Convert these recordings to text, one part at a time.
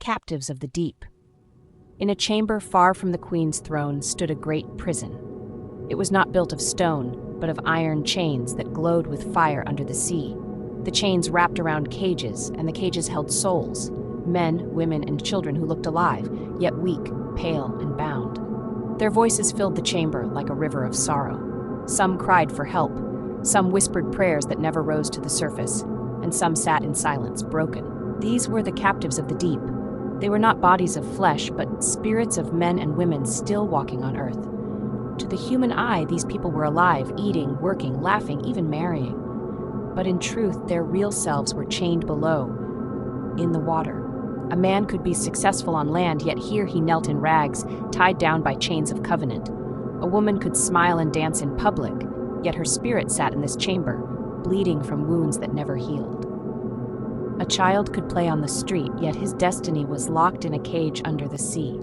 Captives of the deep. In a chamber far from the queen's throne stood a great prison. It was not built of stone, but of iron chains that glowed with fire under the sea. The chains wrapped around cages, and the cages held souls, men, women, and children who looked alive, yet weak, pale, and bound. Their voices filled the chamber like a river of sorrow. Some cried for help, some whispered prayers that never rose to the surface, and some sat in silence, broken. These were the captives of the deep. They were not bodies of flesh, but spirits of men and women still walking on earth. To the human eye, these people were alive, eating, working, laughing, even marrying. But in truth, their real selves were chained below, in the water. A man could be successful on land, yet here he knelt in rags, tied down by chains of covenant. A woman could smile and dance in public, yet her spirit sat in this chamber, bleeding from wounds that never healed. A child could play on the street, yet his destiny was locked in a cage under the sea.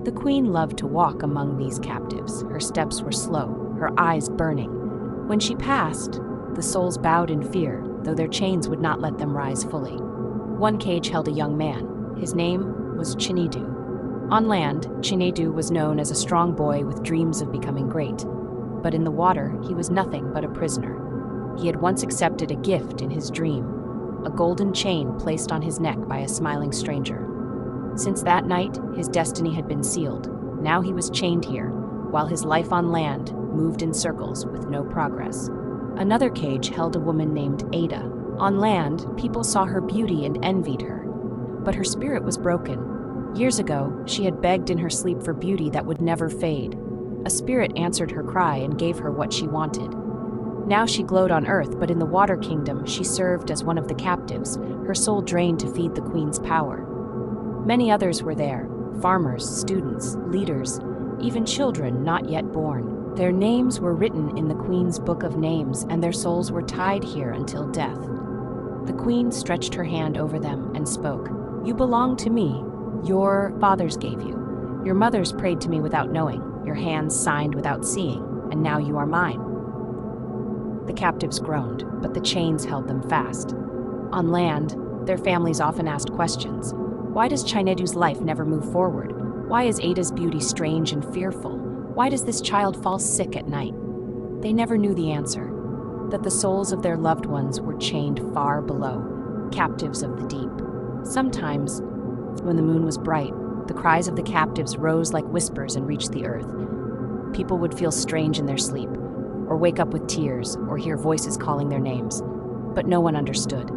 The queen loved to walk among these captives. Her steps were slow, her eyes burning. When she passed, the souls bowed in fear, though their chains would not let them rise fully. One cage held a young man. His name was Chinedu. On land, Chinedu was known as a strong boy with dreams of becoming great. But in the water, he was nothing but a prisoner. He had once accepted a gift in his dream, a golden chain placed on his neck by a smiling stranger. Since that night, his destiny had been sealed. Now he was chained here, while his life on land moved in circles with no progress. Another cage held a woman named Ada. On land, people saw her beauty and envied her. But her spirit was broken. Years ago, she had begged in her sleep for beauty that would never fade. A spirit answered her cry and gave her what she wanted. Now she glowed on earth, but in the water kingdom, she served as one of the captives, her soul drained to feed the queen's power. Many others were there, farmers, students, leaders, even children not yet born. Their names were written in the queen's book of names, and their souls were tied here until death. The queen stretched her hand over them and spoke. "You belong to me. Your fathers gave you. Your mothers prayed to me without knowing. Your hands signed without seeing, and now you are mine." The captives groaned, but the chains held them fast. On land, their families often asked questions. Why does Chinedu's life never move forward? Why is Ada's beauty strange and fearful? Why does this child fall sick at night? They never knew the answer, that the souls of their loved ones were chained far below, captives of the deep. Sometimes, when the moon was bright, the cries of the captives rose like whispers and reached the earth. People would feel strange in their sleep, or wake up with tears, or hear voices calling their names. But no one understood,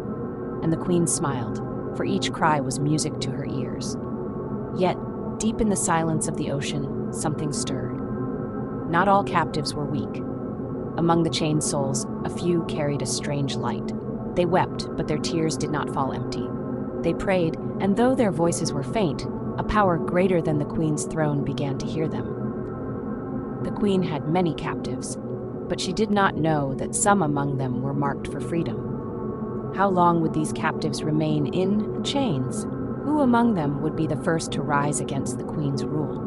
and the queen smiled, for each cry was music to her ears. Yet, deep in the silence of the ocean, something stirred. Not all captives were weak. Among the chained souls, a few carried a strange light. They wept, but their tears did not fall empty. They prayed, and though their voices were faint, a power greater than the queen's throne began to hear them. The queen had many captives, but she did not know that some among them were marked for freedom. How long would these captives remain in chains? Who among them would be the first to rise against the queen's rule?